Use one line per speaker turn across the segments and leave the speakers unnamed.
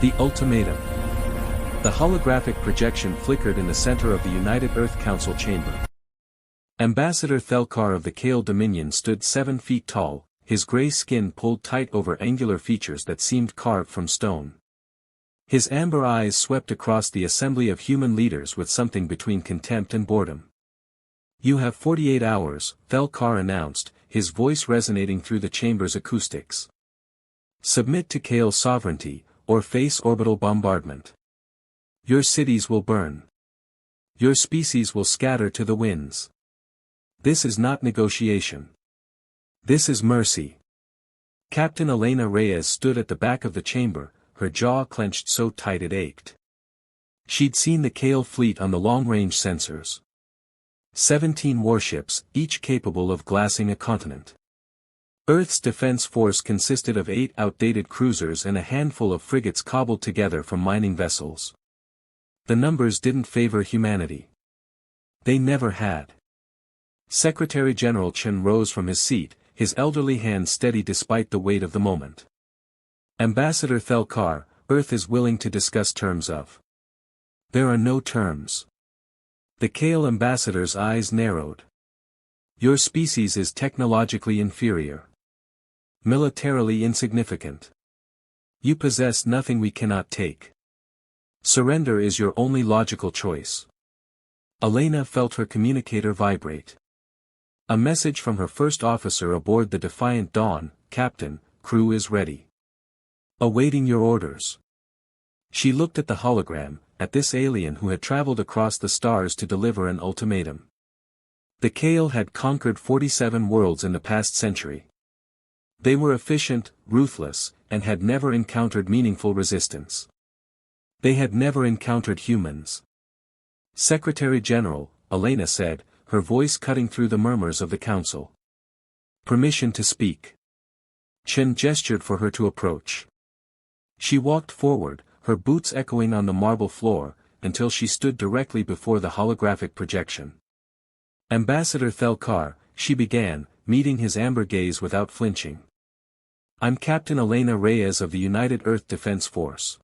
The ultimatum. The holographic projection flickered in the center of the United Earth Council chamber. Ambassador Thelkar of the Kale Dominion stood 7 feet tall, his gray skin pulled tight over angular features that seemed carved from stone. His amber eyes swept across the assembly of human leaders with something between contempt and boredom. "You have 48 hours, Thelkar announced, his voice resonating through the chamber's acoustics. Submit to Kale sovereignty, or face orbital bombardment. Your cities will burn. Your species will scatter to the winds. This is not negotiation. This is mercy." Captain Elena Reyes stood at the back of the chamber, her jaw clenched so tight it ached. She'd seen the Kale fleet on the long-range sensors. 17 warships, each capable of glassing a continent. Earth's defense force consisted of 8 outdated cruisers and a handful of frigates cobbled together from mining vessels. The numbers didn't favor humanity. They never had. Secretary General Chen rose from his seat, his elderly hand steady despite the weight of the moment. "Ambassador Thelkar, Earth is willing to discuss terms of." "There are no terms." The Kale ambassador's eyes narrowed. "Your species is technologically inferior. Militarily insignificant. You possess nothing we cannot take. Surrender is your only logical choice." Elena felt her communicator vibrate. A message from her first officer aboard the Defiant Dawn: "Captain, crew is ready. Awaiting your orders." She looked at the hologram, at this alien who had traveled across the stars to deliver an ultimatum. The Kale had conquered 47 worlds in the past century. They were efficient, ruthless, and had never encountered meaningful resistance. They had never encountered humans. "Secretary General," Elena said, her voice cutting through the murmurs of the council. "Permission to speak." Chen gestured for her to approach. She walked forward, her boots echoing on the marble floor, until she stood directly before the holographic projection. "Ambassador Thelkar," she began, meeting his amber gaze without flinching. "I'm Captain Elena Reyes of the United Earth Defense Force.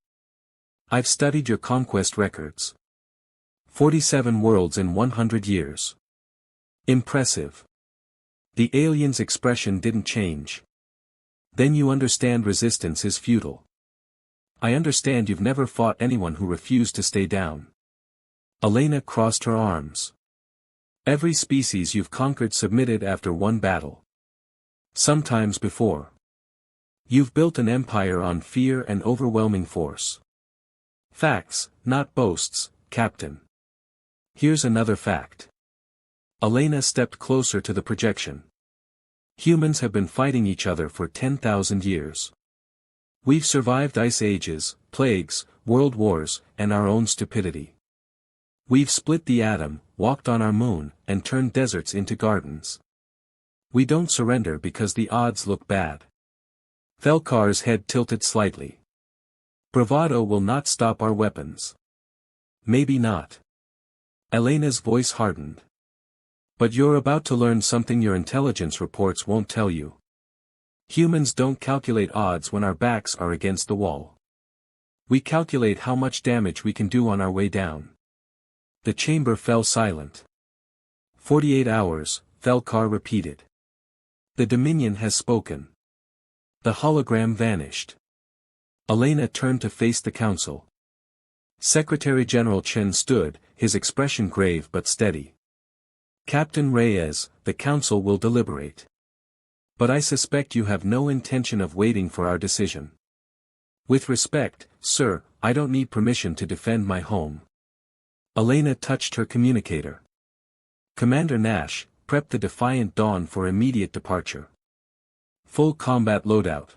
I've studied your conquest records. 47 worlds in 100 years. Impressive." The alien's expression didn't change. "Then you understand resistance is futile. I understand you've never fought anyone who refused to stay down." Elena crossed her arms. "Every species you've conquered submitted after one battle. Sometimes before. You've built an empire on fear and overwhelming force. Facts, not boasts, Captain. Here's another fact." Elena stepped closer to the projection. "Humans have been fighting each other for 10,000 years. We've survived ice ages, plagues, world wars, and our own stupidity. We've split the atom, walked on our moon, and turned deserts into gardens. We don't surrender because the odds look bad." Thelkar's head tilted slightly. "Bravado will not stop our weapons." "Maybe not." Elena's voice hardened. "But you're about to learn something your intelligence reports won't tell you. Humans don't calculate odds when our backs are against the wall. We calculate how much damage we can do on our way down." The chamber fell silent. 48 hours, Thelkar repeated. "The Dominion has spoken." The hologram vanished. Elena turned to face the council. Secretary General Chen stood, his expression grave but steady. "Captain Reyes, the council will deliberate. But I suspect you have no intention of waiting for our decision. With respect, sir, I don't need permission to defend my home." Elena touched her communicator. "Commander Nash, prep the Defiant Dawn for immediate departure. Full combat loadout."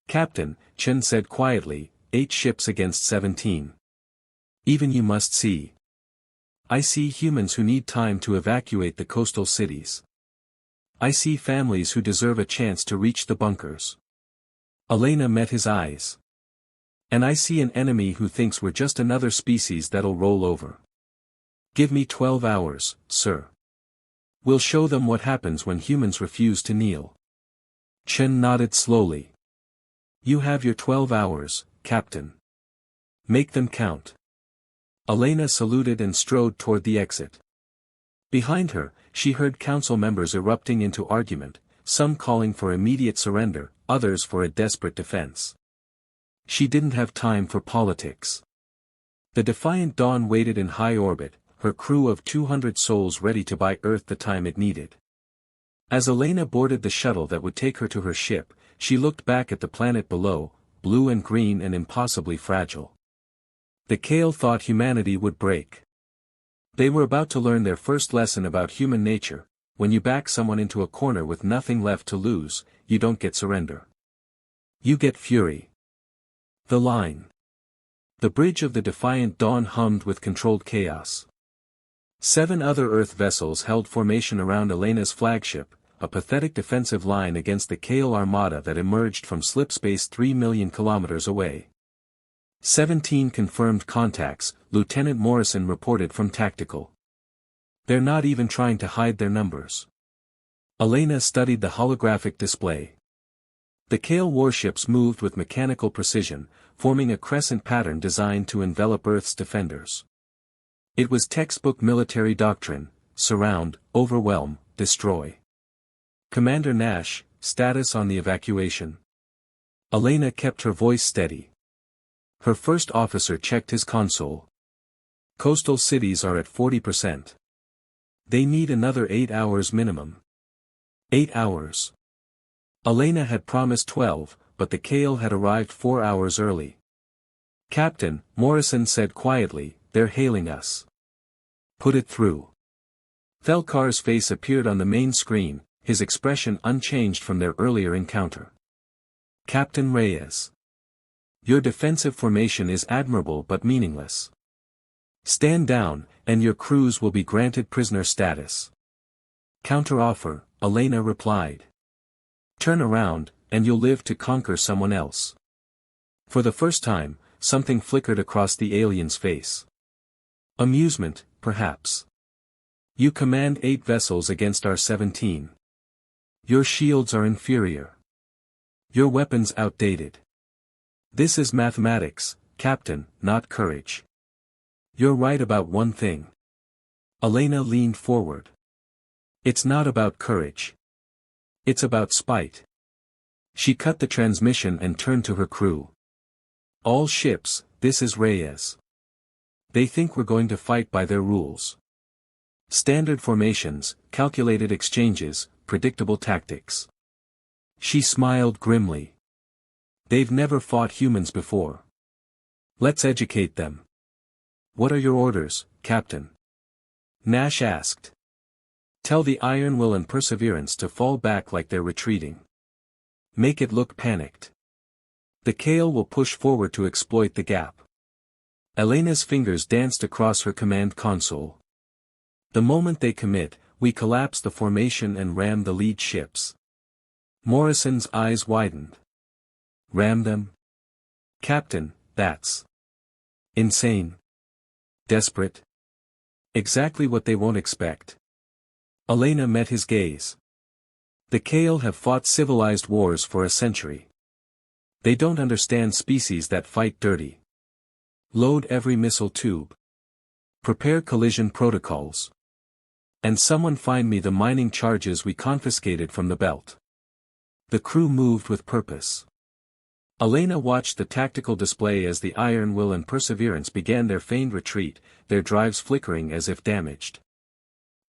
"Captain," Chen said quietly, 8 ships against 17. "Even you must see. I see humans who need time to evacuate the coastal cities. I see families who deserve a chance to reach the bunkers." Elena met his eyes. "And I see an enemy who thinks we're just another species that'll roll over. Give me 12 hours, sir. We'll show them what happens when humans refuse to kneel." Chen nodded slowly. "You have your 12 hours, Captain." Make them count. Elena saluted and strode toward the exit. Behind her, she heard council members erupting into argument, some calling for immediate surrender, others for a desperate defense. She didn't have time for politics. The Defiant Dawn waited in high orbit, her crew of 200 souls ready to buy Earth the time it needed. As Elena boarded the shuttle that would take her to her ship, she looked back at the planet below, blue and green and impossibly fragile. The Kale thought humanity would break. They were about to learn their first lesson about human nature: when you back someone into a corner with nothing left to lose, you don't get surrender. You get fury. The line. The bridge of the Defiant Dawn hummed with controlled chaos. 7 other Earth vessels held formation around Elena's flagship, a pathetic defensive line against the Kale armada that emerged from slipspace 3 million kilometers away. 17 confirmed contacts, Lieutenant Morrison reported from Tactical. They're not even trying to hide their numbers. Elena studied the holographic display. The Kale warships moved with mechanical precision, forming a crescent pattern designed to envelop Earth's defenders. It was textbook military doctrine: surround, overwhelm, destroy. Commander Nash, status on the evacuation. Elena kept her voice steady. Her first officer checked his console. Coastal cities are at 40%. They need another 8 hours minimum. 8 hours. Elena had promised 12, but the Kale had arrived 4 hours early. Captain, Morrison said quietly, they're hailing us. Put it through. Thelkar's face appeared on the main screen, his expression unchanged from their earlier encounter. Captain Reyes. Your defensive formation is admirable but meaningless. Stand down, and your crews will be granted prisoner status. Counteroffer, Elena replied. Turn around, and you'll live to conquer someone else. For the first time, something flickered across the alien's face. Amusement, perhaps. You command 8 vessels against our 17. Your shields are inferior. Your weapons outdated. This is mathematics, Captain, not courage. You're right about one thing. Elena leaned forward. It's not about courage. It's about spite. She cut the transmission and turned to her crew. All ships, this is Reyes. They think we're going to fight by their rules. Standard formations, calculated exchanges, predictable tactics. She smiled grimly. They've never fought humans before. Let's educate them. What are your orders, Captain? Nash asked. Tell the Iron Will and Perseverance to fall back like they're retreating. Make it look panicked. The Kale will push forward to exploit the gap. Elena's fingers danced across her command console. The moment they commit, we collapse the formation and ram the lead ships. Morrison's eyes widened. Ram them? Captain, that's insane. Desperate. Exactly what they won't expect. Elena met his gaze. The Kale have fought civilized wars for a century. They don't understand species that fight dirty. Load every missile tube. Prepare collision protocols. And someone find me the mining charges we confiscated from the belt. The crew moved with purpose. Elena watched the tactical display as the Iron Will and Perseverance began their feigned retreat, their drives flickering as if damaged.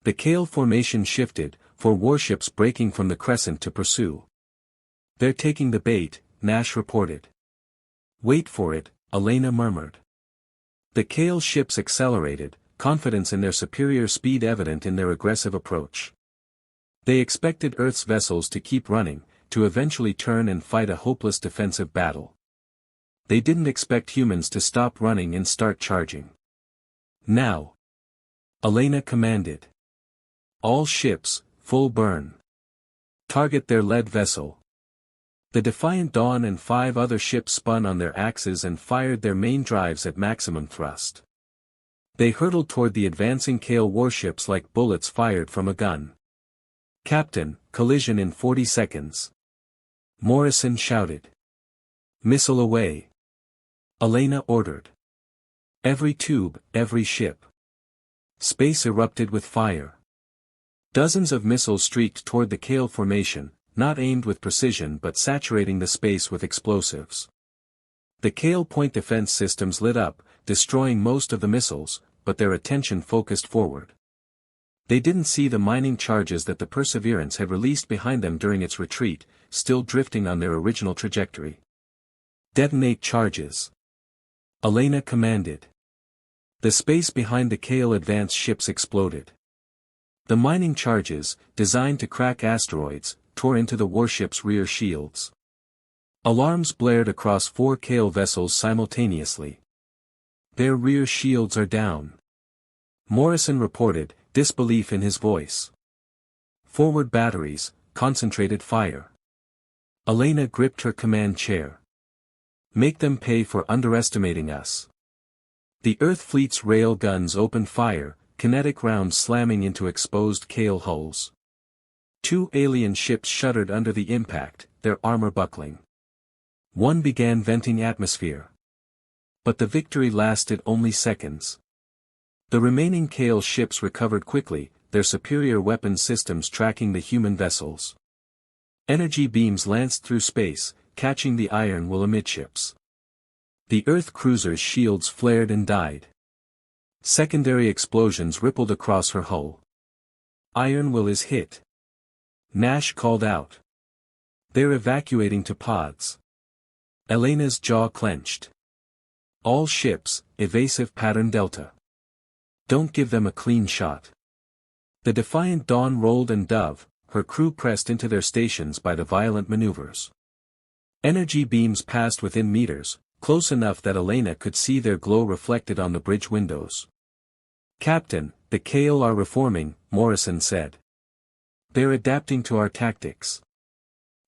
The Kale formation shifted, 4 warships breaking from the crescent to pursue. They're taking the bait, Nash reported. Wait for it, Elena murmured. The Kale ships accelerated, confidence in their superior speed evident in their aggressive approach. They expected Earth's vessels to keep running, to eventually turn and fight a hopeless defensive battle. They didn't expect humans to stop running and start charging. Now. Elena commanded. All ships, full burn. Target their lead vessel. The Defiant Dawn and 5 other ships spun on their axes and fired their main drives at maximum thrust. They hurtled toward the advancing Kale warships like bullets fired from a gun. Captain, collision in 40 seconds. Morrison shouted. Missile away. Elena ordered. Every tube, every ship. Space erupted with fire. Dozens of missiles streaked toward the Kale formation, not aimed with precision but saturating the space with explosives. The Kale point defense systems lit up, destroying most of the missiles, but their attention focused forward. They didn't see the mining charges that the Perseverance had released behind them during its retreat, still drifting on their original trajectory. Detonate charges. Elena commanded. The space behind the Kale advance ships exploded. The mining charges, designed to crack asteroids, tore into the warship's rear shields. Alarms blared across 4 Kale vessels simultaneously. Their rear shields are down. Morrison reported, disbelief in his voice. Forward batteries, concentrated fire. Elena gripped her command chair. Make them pay for underestimating us. The Earth Fleet's rail guns opened fire, kinetic rounds slamming into exposed Kale hulls. 2 alien ships shuddered under the impact, their armor buckling. One began venting atmosphere. But the victory lasted only seconds. The remaining Kale ships recovered quickly, their superior weapon systems tracking the human vessels. Energy beams lanced through space, catching the Iron Will amidships. The Earth cruiser's shields flared and died. Secondary explosions rippled across her hull. Iron Will is hit. Nash called out. They're evacuating to pods. Elena's jaw clenched. All ships, evasive pattern Delta. Don't give them a clean shot. The Defiant Dawn rolled and dove, her crew pressed into their stations by the violent maneuvers. Energy beams passed within meters, close enough that Elena could see their glow reflected on the bridge windows. Captain, the Kale are reforming, Morrison said. They're adapting to our tactics.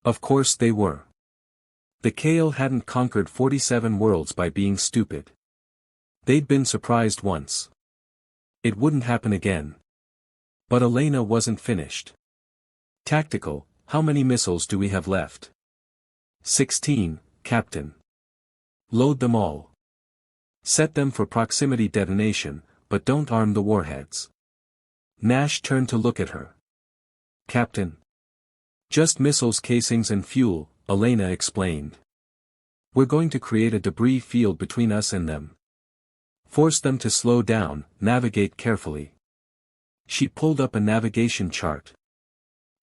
Of course they were. The Kale hadn't conquered 47 worlds by being stupid. They'd been surprised once. It wouldn't happen again. But Elena wasn't finished. Tactical, how many missiles do we have left? 16, Captain. Load them all. Set them for proximity detonation, but don't arm the warheads. Nash turned to look at her. Captain. Just missiles, casings and fuel, Elena explained. We're going to create a debris field between us and them. Force them to slow down, navigate carefully. She pulled up a navigation chart.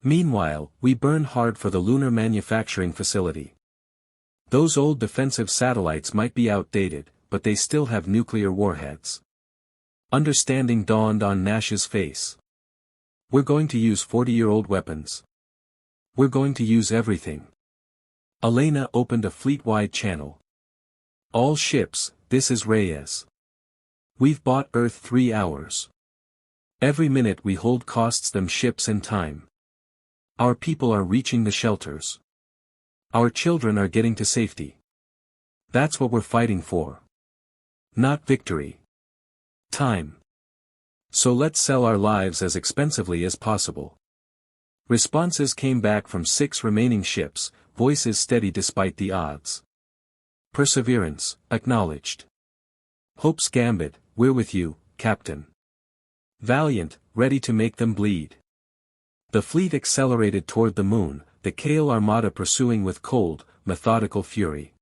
Meanwhile, we burn hard for the lunar manufacturing facility. Those old defensive satellites might be outdated, but they still have nuclear warheads. Understanding dawned on Nash's face. We're going to use 40-year-old weapons. We're going to use everything. Elena opened a fleet-wide channel. All ships, this is Reyes. We've bought Earth 3 hours. Every minute we hold costs them ships and time. Our people are reaching the shelters. Our children are getting to safety. That's what we're fighting for. Not victory. Time. So let's sell our lives as expensively as possible. Responses came back from 6 remaining ships, voices steady despite the odds. Perseverance, acknowledged. Hope's Gambit, we're with you, Captain. Valiant, ready to make them bleed. The fleet accelerated toward the moon, the Kale armada pursuing with cold, methodical fury.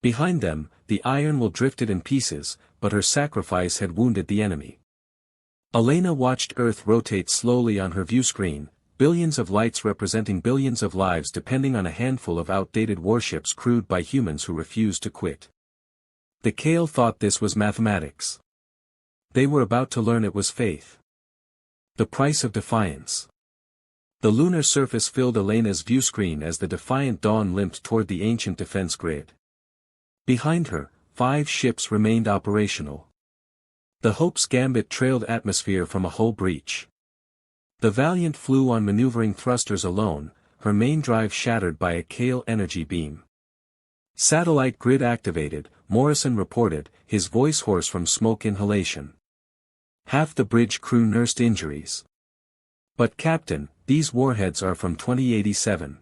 Behind them, the Iron Will drifted in pieces, but her sacrifice had wounded the enemy. Elena watched Earth rotate slowly on her viewscreen, billions of lights representing billions of lives depending on a handful of outdated warships crewed by humans who refused to quit. The Kale thought this was mathematics. They were about to learn it was faith. The price of defiance. The lunar surface filled Elena's viewscreen as the Defiant Dawn limped toward the ancient defense grid. Behind her, 5 ships remained operational. The Hope's Gambit trailed atmosphere from a hull breach. The Valiant flew on maneuvering thrusters alone, her main drive shattered by a Kale energy beam. Satellite grid activated, Morrison reported, his voice hoarse from smoke inhalation. Half the bridge crew nursed injuries. But Captain, these warheads are from 2087.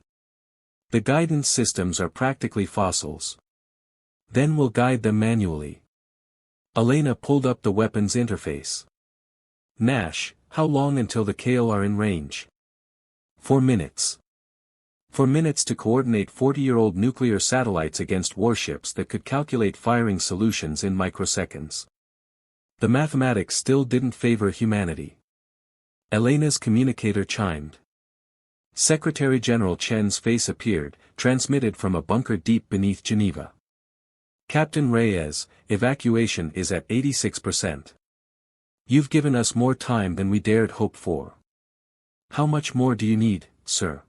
The guidance systems are practically fossils. Then we'll guide them manually. Elena pulled up the weapons interface. Nash, how long until the Kale are in range? 4 minutes. 4 minutes to coordinate 40-year-old nuclear satellites against warships that could calculate firing solutions in microseconds. The mathematics still didn't favor humanity. Elena's communicator chimed. Secretary General Chen's face appeared, transmitted from a bunker deep beneath Geneva. Captain Reyes, evacuation is at 86%. You've given us more time than we dared hope for. How much more do you need, sir?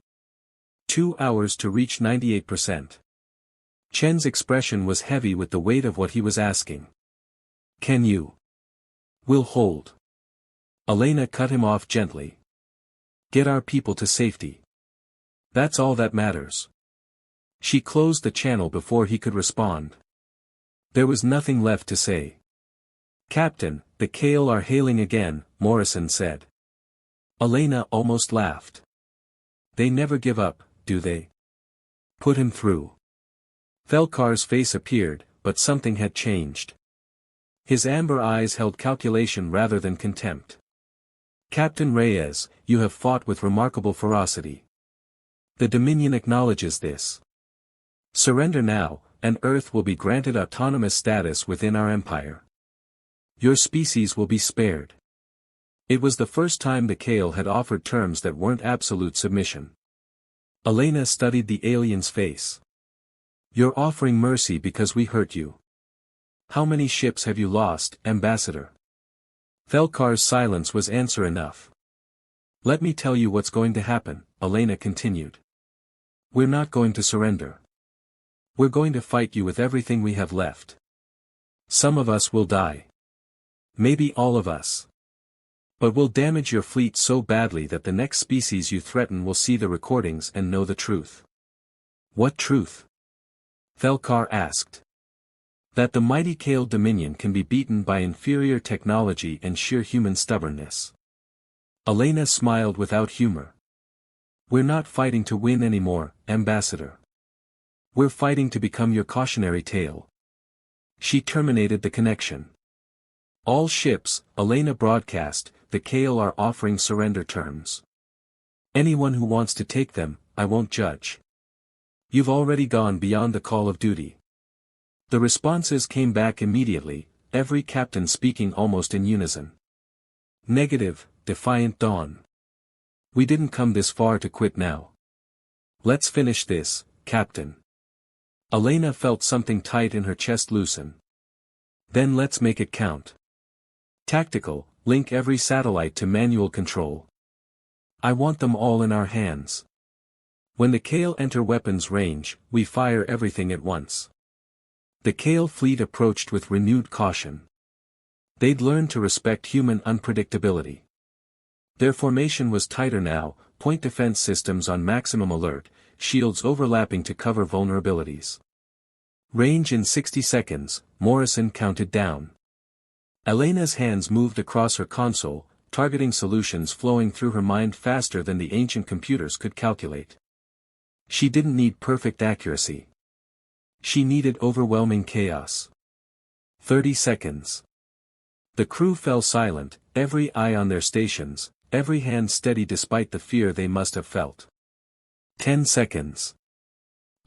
2 hours to reach 98%. Chen's expression was heavy with the weight of what he was asking. Can you? We'll hold. Elena cut him off gently. Get our people to safety. That's all that matters. She closed the channel before he could respond. There was nothing left to say. Captain, the Kale are hailing again, Morrison said. Elena almost laughed. They never give up, do they? Put him through. Thelkar's face appeared, but something had changed. His amber eyes held calculation rather than contempt. Captain Reyes, you have fought with remarkable ferocity. The Dominion acknowledges this. Surrender now, and Earth will be granted autonomous status within our empire. Your species will be spared. It was the first time the Kale had offered terms that weren't absolute submission. Elena studied the alien's face. You're offering mercy because we hurt you. How many ships have you lost, Ambassador? Thelkar's silence was answer enough. Let me tell you what's going to happen, Elena continued. We're not going to surrender. We're going to fight you with everything we have left. Some of us will die. Maybe all of us. But we'll damage your fleet so badly that the next species you threaten will see the recordings and know the truth. What truth? Thelkar asked. That the mighty Kale Dominion can be beaten by inferior technology and sheer human stubbornness. Elena smiled without humor. We're not fighting to win anymore, Ambassador. We're fighting to become your cautionary tale. She terminated the connection. All ships, Elena broadcast, the Kale are offering surrender terms. Anyone who wants to take them, I won't judge. You've already gone beyond the call of duty. The responses came back immediately, every captain speaking almost in unison. Negative, defiant dawn. We didn't come this far to quit now. Let's finish this, Captain. Elena felt something tight in her chest loosen. Then let's make it count. Tactical, link every satellite to manual control. I want them all in our hands. When the Kale enter weapons range, we fire everything at once. The Kale fleet approached with renewed caution. They'd learned to respect human unpredictability. Their formation was tighter now, point defense systems on maximum alert, shields overlapping to cover vulnerabilities. Range in 60 seconds, Morrison counted down. Elena's hands moved across her console, targeting solutions flowing through her mind faster than the ancient computers could calculate. She didn't need perfect accuracy. She needed overwhelming chaos. 30 seconds. The crew fell silent, every eye on their stations, every hand steady despite the fear they must have felt. 10 seconds.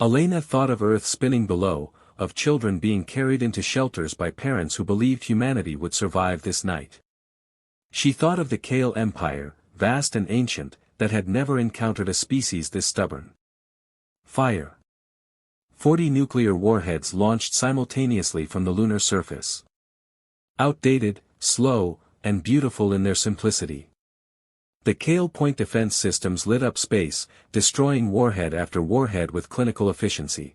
Elena thought of Earth spinning below, of children being carried into shelters by parents who believed humanity would survive this night. She thought of the Kale Empire, vast and ancient, that had never encountered a species this stubborn. Fire. 40 nuclear warheads launched simultaneously from the lunar surface. Outdated, slow, and beautiful in their simplicity. The Kale point defense systems lit up space, destroying warhead after warhead with clinical efficiency.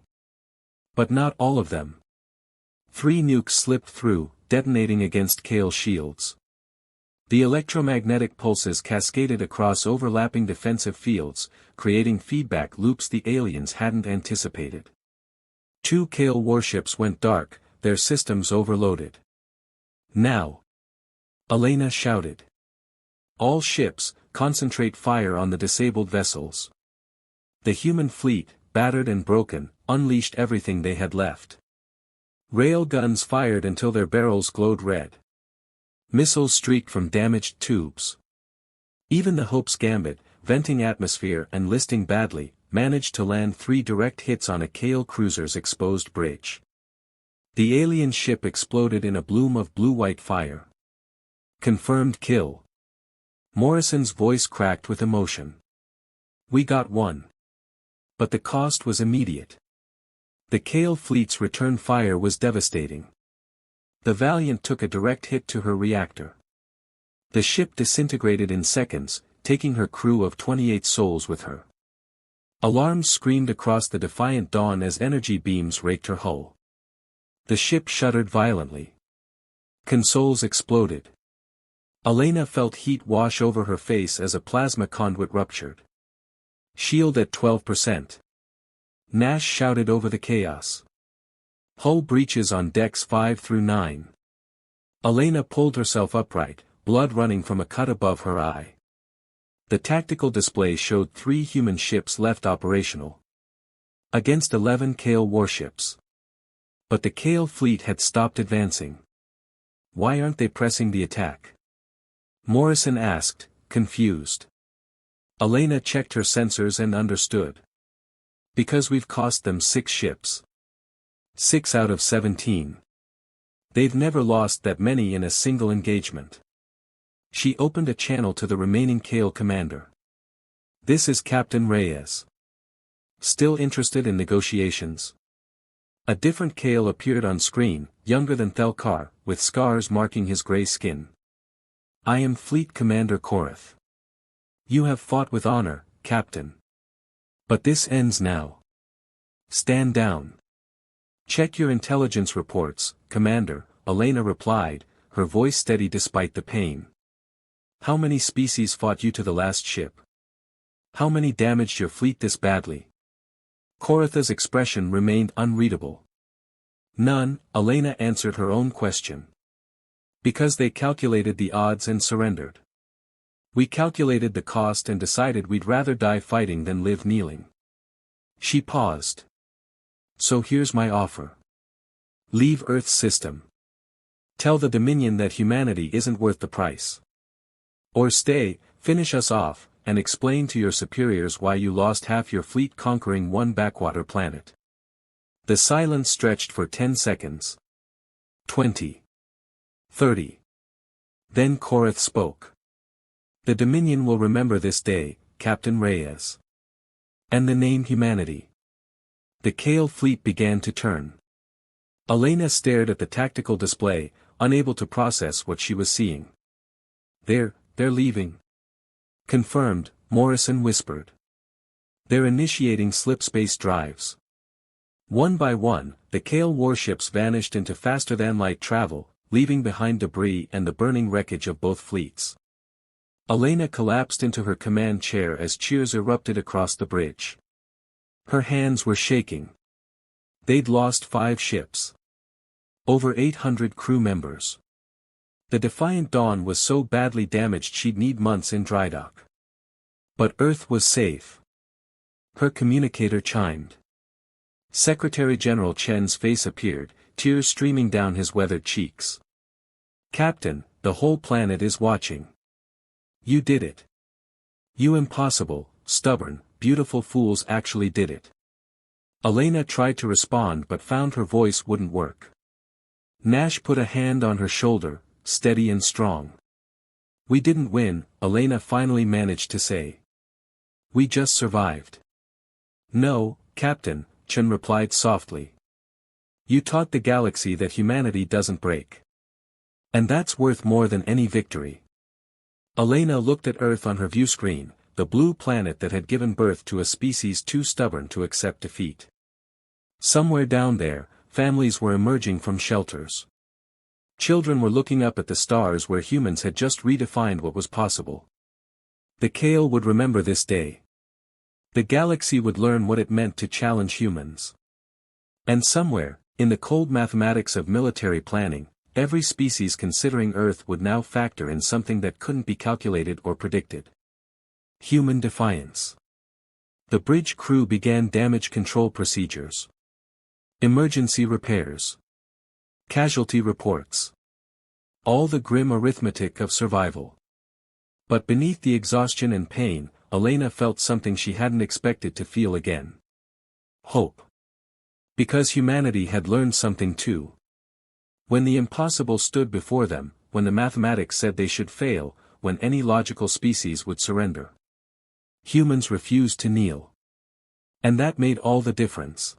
But not all of them. 3 nukes slipped through, detonating against Kale shields. The electromagnetic pulses cascaded across overlapping defensive fields, creating feedback loops the aliens hadn't anticipated. 2 Kale warships went dark, their systems overloaded. Now! Elena shouted. All ships, concentrate fire on the disabled vessels. The human fleet, battered and broken, unleashed everything they had left. Rail guns fired until their barrels glowed red. Missiles streaked from damaged tubes. Even the Hope's Gambit, venting atmosphere and listing badly, managed to land 3 direct hits on a Kale cruiser's exposed bridge. The alien ship exploded in a bloom of blue-white fire. Confirmed kill. Morrison's voice cracked with emotion. We got one. But the cost was immediate. The Kale fleet's return fire was devastating. The Valiant took a direct hit to her reactor. The ship disintegrated in seconds, taking her crew of 28 souls with her. Alarms screamed across the defiant dawn as energy beams raked her hull. The ship shuddered violently. Consoles exploded. Elena felt heat wash over her face as a plasma conduit ruptured. Shield at 12%. Nash shouted over the chaos. Hull breaches on decks 5 through 9. Elena pulled herself upright, blood running from a cut above her eye. The tactical display showed 3 human ships left operational. Against 11 Kale warships. But the Kale fleet had stopped advancing. Why aren't they pressing the attack? Morrison asked, confused. Elena checked her sensors and understood. Because we've cost them 6 ships. 6 out of 17. They've never lost that many in a single engagement. She opened a channel to the remaining Kale commander. This is Captain Reyes. Still interested in negotiations? A different Kale appeared on screen, younger than Thelkar, with scars marking his gray skin. I am Fleet Commander Korath. You have fought with honor, Captain. But this ends now. Stand down. Check your intelligence reports, Commander, Elena replied, her voice steady despite the pain. How many species fought you to the last ship? How many damaged your fleet this badly? Koratha's expression remained unreadable. None, Elena answered her own question. Because they calculated the odds and surrendered. We calculated the cost and decided we'd rather die fighting than live kneeling. She paused. So here's my offer. Leave Earth's system. Tell the Dominion that humanity isn't worth the price. Or stay, finish us off, and explain to your superiors why you lost half your fleet conquering one backwater planet. The silence stretched for 10 seconds. 20. 30. Then Korath spoke. The Dominion will remember this day, Captain Reyes. And the name humanity. The Kale fleet began to turn. Elena stared at the tactical display, unable to process what she was seeing. They're leaving. Confirmed, Morrison whispered. They're initiating slipspace drives. One by one, the Kale warships vanished into faster-than-light travel, leaving behind debris and the burning wreckage of both fleets. Elena collapsed into her command chair as cheers erupted across the bridge. Her hands were shaking. They'd lost 5 ships. Over 800 crew members. The Defiant Dawn was so badly damaged she'd need months in dry dock. But Earth was safe. Her communicator chimed. Secretary General Chen's face appeared, tears streaming down his weathered cheeks. Captain, the whole planet is watching. You did it. You impossible, stubborn, beautiful fools actually did it. Elena tried to respond but found her voice wouldn't work. Nash put a hand on her shoulder, steady and strong. We didn't win, Elena finally managed to say. We just survived. No, Captain, Chen replied softly. You taught the galaxy that humanity doesn't break. And that's worth more than any victory. Elena looked at Earth on her view screen, the blue planet that had given birth to a species too stubborn to accept defeat. Somewhere down there, families were emerging from shelters. Children were looking up at the stars where humans had just redefined what was possible. The Kale would remember this day. The galaxy would learn what it meant to challenge humans. And somewhere, in the cold mathematics of military planning, every species considering Earth would now factor in something that couldn't be calculated or predicted. Human defiance. The bridge crew began damage control procedures. Emergency repairs. Casualty reports. All the grim arithmetic of survival. But beneath the exhaustion and pain, Elena felt something she hadn't expected to feel again. Hope. Because humanity had learned something too. When the impossible stood before them, when the mathematics said they should fail, when any logical species would surrender, humans refused to kneel. And that made all the difference.